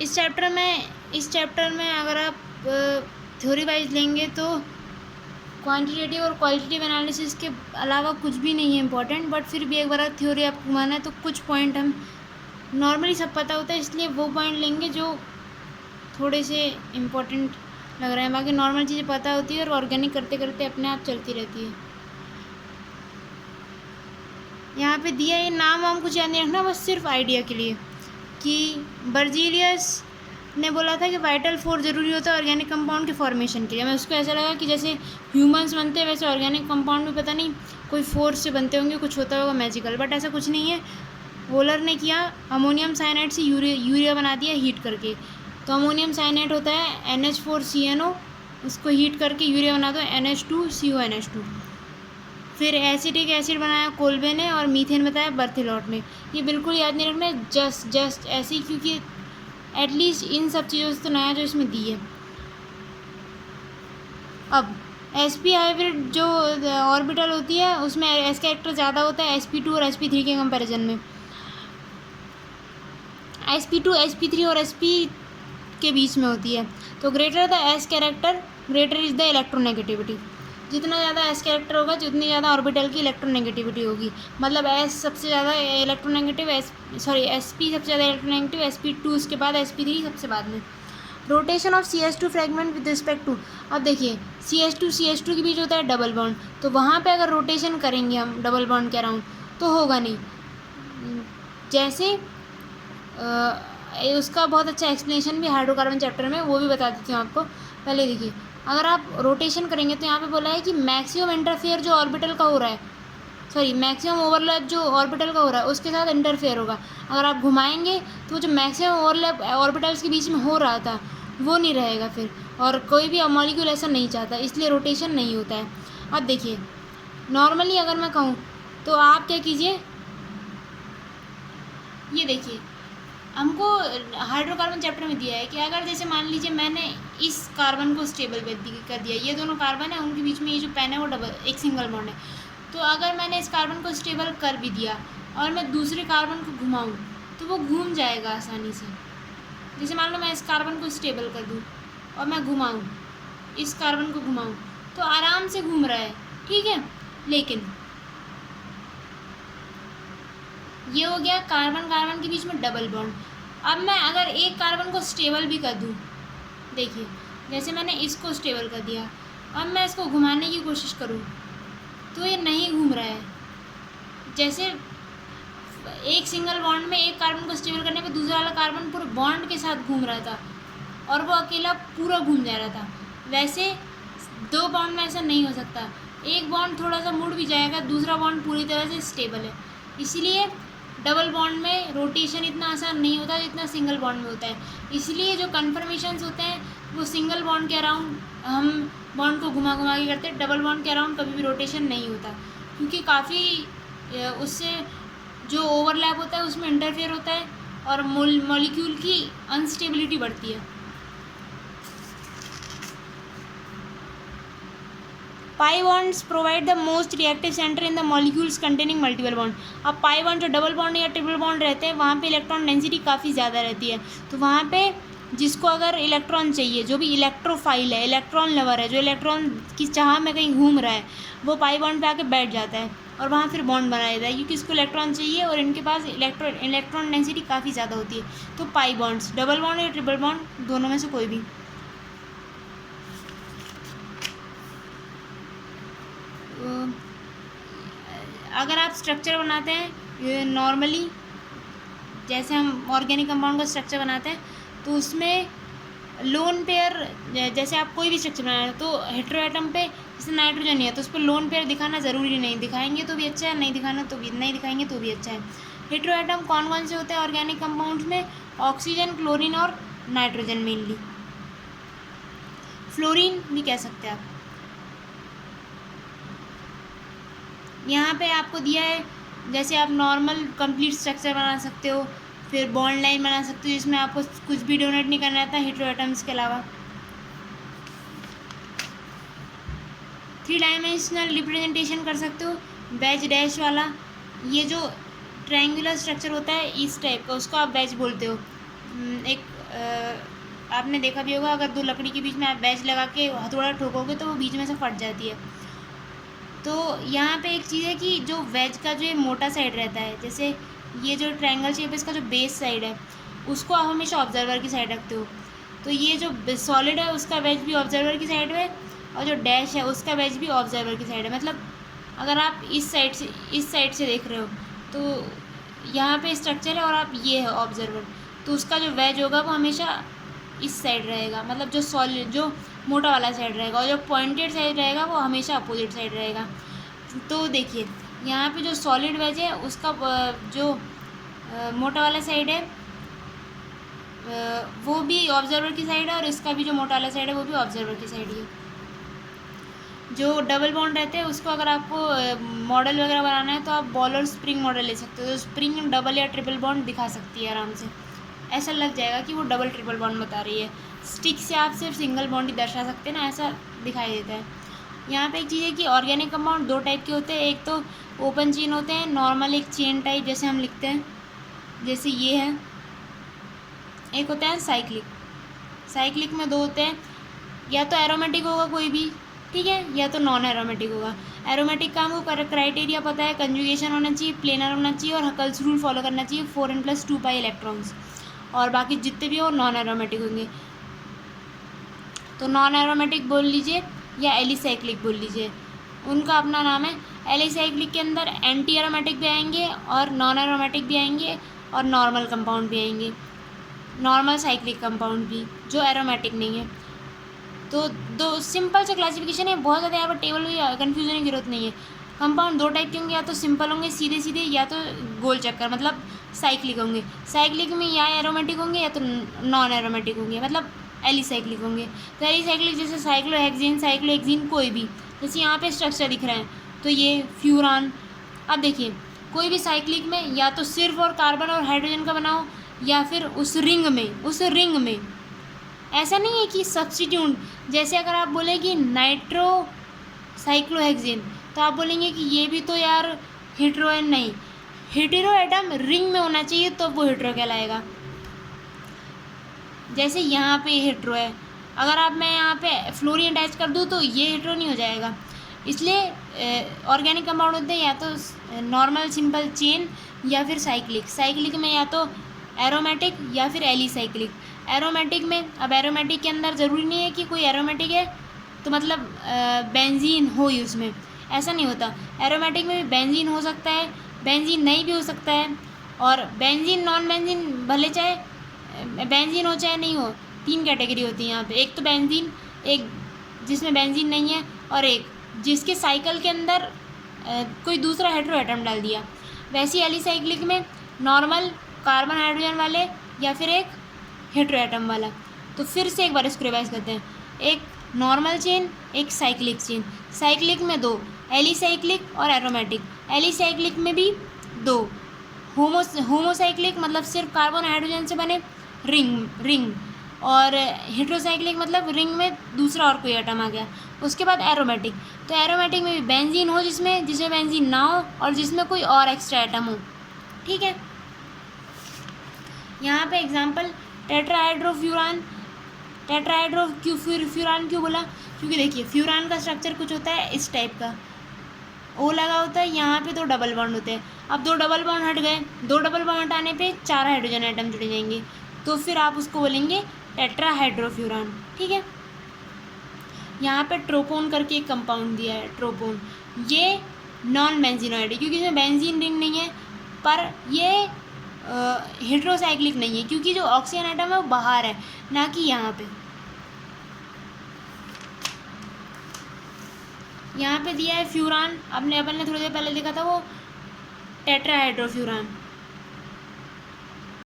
इस चैप्टर में अगर आप थ्योरी वाइज लेंगे तो क्वांटिटेटिव और क्वालिटेटिव एनालिसिस के अलावा कुछ भी नहीं है इम्पोर्टेंट, बट फिर भी एक बार थ्योरी आपको घुमाना है तो कुछ पॉइंट हम नॉर्मली सब पता होता है, इसलिए वो पॉइंट लेंगे जो थोड़े से इम्पोर्टेंट लग रहे हैं। बाकी नॉर्मल चीज़ें पता होती है और ऑर्गेनिक करते करते अपने आप चलती रहती है। यहाँ पे दिया ये नाम वाम कुछ याद नहीं रखना, बस सिर्फ आइडिया के लिए कि बर्जीलियस ने बोला था कि वाइटल फोर्स ज़रूरी होता है ऑर्गेनिक कंपाउंड के फॉर्मेशन के लिए। हमें उसको ऐसा लगा कि जैसे ह्यूमंस बनते हैं वैसे ऑर्गेनिक कंपाउंड भी पता नहीं कोई फोर्स से बनते होंगे, कुछ होता होगा मैजिकल, बट ऐसा कुछ नहीं है। वोलर ने किया, अमोनियम साइनाइड से यूरिया बना दिया हीट करके। तो अमोनियम साइनाइड होता है NH4CNO, उसको हीट करके यूरिया बना दो NH2CONH2। फिर एसिटिक एसिड बनाया कोल्बे ने और मीथेन बताया बर्थिलॉट ने। ये बिल्कुल याद नहीं रखना, जस्ट ऐसे ही, क्योंकि एटलीस्ट इन सब चीज़ों से तो नया जो इसमें दी है। अब sp हाइब्रिड जो ऑर्बिटल होती है उसमें s कैरेक्टर ज़्यादा होता है sp2 और sp3 के कंपैरिजन में। sp2 sp3 और sp के बीच में होती है। तो greater the s character greater is the electronegativity. जितना ज़्यादा s कैरेक्टर होगा उतनी ज़्यादा ऑर्बिटल की इलेक्ट्रोनेगेटिविटी होगी। मतलब s सबसे ज़्यादा इलेक्ट्रोनेगेटिव, sp सबसे ज़्यादा इलेक्ट्रोनेगेटिव, sp2 उसके बाद, sp3 सबसे बाद में। Rotation of CH2 fragment with respect to, अब देखिए CH2 के बीच होता है डबल बॉन्ड, तो वहाँ पे अगर रोटेशन करेंगे हम डबल बॉन्ड के अराउंड तो होगा नहीं। जैसे उसका बहुत अच्छा एक्सप्लेनेशन भी हाइड्रोकार्बन चैप्टर में, वो भी बता देती हूँ आपको। पहले देखिए, अगर आप रोटेशन करेंगे तो यहाँ पे बोला है कि मैक्सिमम इंटरफेयर जो ऑर्बिटल का हो रहा है, सॉरी मैक्सिमम ओवरलैप जो ऑर्बिटल का हो रहा है उसके साथ इंटरफेयर होगा। अगर आप घुमाएंगे तो जो मैक्सिमम ओवरलैप ऑर्बिटल्स के बीच में हो रहा था वो नहीं रहेगा फिर, और कोई भी मॉलिक्यूल ऐसा नहीं चाहता, इसलिए रोटेशन नहीं होता है। अब देखिए नॉर्मली अगर मैं कहूँ तो आप क्या कीजिए, ये देखिए हमको हाइड्रोकार्बन चैप्टर में दिया है कि अगर जैसे मान लीजिए मैंने इस कार्बन को स्टेबल कर दिया, ये दोनों कार्बन है उनके बीच में ये जो पेन है वो एक सिंगल बॉन्ड है, तो अगर मैंने इस कार्बन को स्टेबल कर भी दिया और मैं दूसरे कार्बन को घुमाऊँ तो वो घूम जाएगा आसानी से। जैसे मान लो मैं इस कार्बन को स्टेबल कर दूँ और मैं घुमाऊँ, इस कार्बन को घुमाऊँ तो आराम से घूम रहा है, ठीक है। लेकिन ये हो गया कार्बन कार्बन के बीच में डबल बॉन्ड। अब मैं अगर एक कार्बन को स्टेबल भी कर दूँ, देखिए जैसे मैंने इसको स्टेबल कर दिया, अब मैं इसको घुमाने की कोशिश करूँ तो ये नहीं घूम रहा है। जैसे एक सिंगल बॉन्ड में एक कार्बन को स्टेबल करने पे दूसरा वाला कार्बन पूरे बॉन्ड के साथ घूम रहा था और वो अकेला पूरा घूम जा रहा था, वैसे दो बॉन्ड में ऐसा नहीं हो सकता। एक बॉन्ड थोड़ा सा मुड़ भी जाएगा, दूसरा बॉन्ड पूरी तरह से स्टेबल है। इसीलिए डबल बॉन्ड में रोटेशन इतना आसान नहीं होता जितना सिंगल बॉन्ड में होता है। इसलिए जो कन्फर्मेशंस होते हैं वो सिंगल बॉन्ड के अराउंड हम बॉन्ड को घुमा घुमा के करते हैं, डबल बॉन्ड के अराउंड कभी भी रोटेशन नहीं होता, क्योंकि काफ़ी उससे जो ओवरलैप होता है उसमें इंटरफेयर होता है और मॉलिक्यूल की अनस्टेबिलिटी बढ़ती है। Pi bonds provide the most reactive centre in the molecules containing multiple bond. अब पाई बॉन्ड जो डबल बॉन्ड या ट्रिपल बॉन्ड रहते हैं वहाँ पे इलेक्ट्रॉन डेंसिटी काफ़ी ज़्यादा रहती है, तो वहाँ पे जिसको अगर इलेक्ट्रॉन चाहिए, जो भी इलेक्ट्रोफाइल है, इलेक्ट्रॉन लवर है, जो इलेक्ट्रॉन की चाह में कहीं घूम रहा है, वो पाई बॉन्ड पे आके बैठ जाता है और वहाँ फिर बॉन्ड बना देता है, क्योंकि इसको इलेक्ट्रॉन चाहिए और इनके पास इलेक्ट्रॉन डेंसिटी काफ़ी ज़्यादा होती है। तो पाई बॉन्ड्स डबल बॉन्ड या ट्रिपल बॉन्ड दोनों में से कोई भी। अगर आप स्ट्रक्चर बनाते हैं नॉर्मली, जैसे हम ऑर्गेनिक कंपाउंड का स्ट्रक्चर बनाते हैं तो उसमें लोन पेयर, जैसे आप कोई भी स्ट्रक्चर बना रहे हो तो हेटेरोएटम पे जैसे नाइट्रोजन है तो उस पर लोन पेयर दिखाना ज़रूरी नहीं, दिखाएंगे तो भी अच्छा है, नहीं दिखाना तो भी नहीं दिखाएंगे तो भी अच्छा है। हेटेरोएटम कौन कौन से होते हैं ऑर्गेनिक कंपाउंड्स में? ऑक्सीजन, क्लोरीन और नाइट्रोजन मेनली, फ्लोरीन भी कह सकते हैं आप। यहाँ पे आपको दिया है जैसे आप नॉर्मल कंप्लीट स्ट्रक्चर बना सकते हो, फिर बॉन्ड लाइन बना सकते हो जिसमें आपको कुछ भी डोनेट नहीं करना रहता हेटेरोएटम्स के अलावा। 3 डायमेंशनल रिप्रेजेंटेशन कर सकते हो, बैच डैश वाला, ये जो ट्रायंगुलर स्ट्रक्चर होता है इस टाइप का उसको आप बैच बोलते हो। एक आपने देखा भी होगा, अगर दो लकड़ी के बीच में आप वेज लगा के हथौड़ा ठोकोगे तो वो बीच में से फट जाती है। तो यहाँ पे एक चीज़ है कि जो वेज का जो ये मोटा साइड रहता है, जैसे ये जो ट्रायंगल शेप है इसका जो बेस साइड है उसको आप हमेशा ऑब्जर्वर की साइड रखते हो। तो ये जो सॉलिड है उसका वेज भी ऑब्जर्वर की साइड में, और जो डैश है उसका वेज भी ऑब्जर्वर की साइड है। मतलब अगर आप इस साइड से देख रहे हो तो यहाँ पे स्ट्रक्चर है और आप ये है ऑब्जर्वर, तो उसका जो वेज होगा वो हमेशा इस साइड रहेगा, मतलब जो सॉलिड जो मोटा वाला साइड रहेगा, और जो पॉइंटेड साइड रहेगा वो हमेशा अपोजिट साइड रहेगा। तो देखिए यहाँ पे जो सॉलिड वेज है उसका जो मोटा वाला साइड है वो भी ऑब्जर्वर की साइड है, और इसका भी जो मोटा वाला साइड है वो भी ऑब्जर्वर की साइड है। जो डबल बॉन्ड रहते हैं उसको अगर आपको मॉडल वगैरह बनाना है तो आप बॉल और स्प्रिंग मॉडल ले सकते हो। तो स्प्रिंग डबल या ट्रिपल बॉन्ड दिखा सकती है आराम से, ऐसा लग जाएगा कि वो डबल ट्रिपल बॉन्ड बता रही है। स्टिक से आप सिर्फ सिंगल बॉन्ड ही दर्शा सकते हैं ना, ऐसा दिखाई देता है। यहाँ पे एक चीज़ है कि ऑर्गेनिक कंपाउंड दो टाइप के होते हैं, एक तो ओपन चेन होते हैं, नॉर्मल एक चेन टाइप जैसे हम लिखते हैं, जैसे ये है। एक होता है साइक्लिक। साइक्लिक में दो होते हैं, या तो एरोमेटिक होगा कोई भी, ठीक है, या तो नॉन एरोमेटिक होगा। एरोमेटिक का हमको क्राइटेरिया पता है, कंजुगेशन होना चाहिए, प्लेनर होना चाहिए, और हकल्स रूल फॉलो करना चाहिए, 4n+2 इलेक्ट्रॉन्स। और बाकी जितने भी हो नॉन एरोमेटिक होंगे। तो नॉन एरोमेटिक बोल लीजिए या एलिसाइक्लिक बोल लीजिए, उनका अपना नाम है। एलिसाइक्लिक के अंदर एंटी एरोमेटिक भी आएंगे और नॉन एरोमेटिक भी आएंगे और नॉर्मल कंपाउंड भी आएंगे, नॉर्मल साइक्लिक कंपाउंड भी जो एरोमेटिक नहीं है। तो दो सिंपल से क्लासिफिकेशन है, बहुत ज़्यादा यहाँ पर टेबल में कन्फ्यूजन की जरूरत नहीं है। कंपाउंड दो टाइप के होंगे, या तो सिंपल होंगे सीधे सीधे, या तो गोल चक्कर मतलब साइक्लिक होंगे। साइक्लिक में या एरोमेटिक होंगे या तो नॉन एरोमेटिक होंगे, मतलब एलिसाइक्लिक होंगे। तो एलिसाइक्लिक जैसे साइक्लोहेक्सेन, साइक्लोहेक्सीन, कोई भी, जैसे यहाँ पे स्ट्रक्चर दिख रहा है तो ये फ्यूरान। अब देखिए कोई भी साइक्लिक में या तो सिर्फ और कार्बन और हाइड्रोजन का बनाओ, या फिर उस रिंग में ऐसा नहीं है कि सब्स्टिट्यूट। जैसे अगर आप बोले कि नाइट्रो साइक्लोहेक्सेन तो आप बोलेंगे कि ये भी तो यार हेटेरो है, नहीं, हेटेरो एटम रिंग में होना चाहिए तो वो हेटेरो कहलाएगा। जैसे यहाँ पे हेटेरो है, अगर आप मैं यहाँ पे फ्लोरीन अटैच कर दूँ तो ये हेटेरो नहीं हो जाएगा। इसलिए ऑर्गेनिक कंपाउंड होते हैं या तो नॉर्मल सिंपल चेन या फिर साइक्लिक। साइक्लिक में या तो एरोमेटिक या फिर एलिसाइक्लिक। एरोमेटिक में, अब एरोमेटिक के अंदर ज़रूरी नहीं है कि कोई एरोमेटिक है तो मतलब बेंजीन हो ही उसमें, ऐसा नहीं होता। एरोमेटिक में भी बेंजीन हो सकता है, बेंजीन नहीं भी हो सकता है, और बेंजीन नॉन बेंजीन भले चाहे बेंजीन हो चाहे नहीं हो, 3 कैटेगरी होती है यहाँ पे। एक तो बेंजीन, एक जिसमें बेंजीन नहीं है, और एक जिसके साइकिल के अंदर कोई दूसरा हेटेरो एटम डाल दिया। वैसे ही एलिसाइक्लिक में नॉर्मल कार्बन हाइड्रोजन वाले या फिर एक हेटेरो एटम वाला। तो फिर से एक बार इसको रिवाइज करते हैं, एक नॉर्मल चेन, एक साइक्लिक चेन। साइक्लिक में दो, एलिसाइक्लिक और एरोमेटिक। एलिसाइक्लिक में भी दो, होमोसाइक्लिक मतलब सिर्फ कार्बन हाइड्रोजन से बने रिंग, और हेटेरोसाइक्लिक मतलब रिंग में दूसरा और कोई एटम आ गया। उसके बाद एरोमेटिक, तो एरोमेटिक में भी बेंजीन हो जिसमें बेंजीन ना हो, और जिसमें कोई और एक्स्ट्रा एटम हो, ठीक है। यहाँ पे एग्जांपल टेट्राहाइड्रोफ्यूरान। फ्यूरान क्यों बोला, क्योंकि देखिए फ्यूरान का स्ट्रक्चर कुछ होता है इस टाइप का, ओ लगा होता है, यहाँ पे 2 डबल बॉन्ड होते हैं। अब 2 डबल बॉन्ड हट गए, 2 डबल बॉन्ड हटाने पे 4 हाइड्रोजन एटम जुड़ जाएंगे, तो फिर आप उसको बोलेंगे टेट्राहाइड्रोफ्यूरान, ठीक है। यहाँ पे ट्रोपोन करके एक कंपाउंड दिया है, ट्रोपोन। ये नॉन बेंजीनोइड है क्योंकि इसमें बेंजीन रिंग नहीं है, पर ये हेटेरोसाइक्लिक नहीं है क्योंकि जो ऑक्सीजन एटम है वो बाहर है, ना कि यहाँ पे। यहाँ पे दिया है फ्यूरान, अपन ने थोड़ी देर पहले देखा था वो टेट्राहाइड्रोफ्यूरान।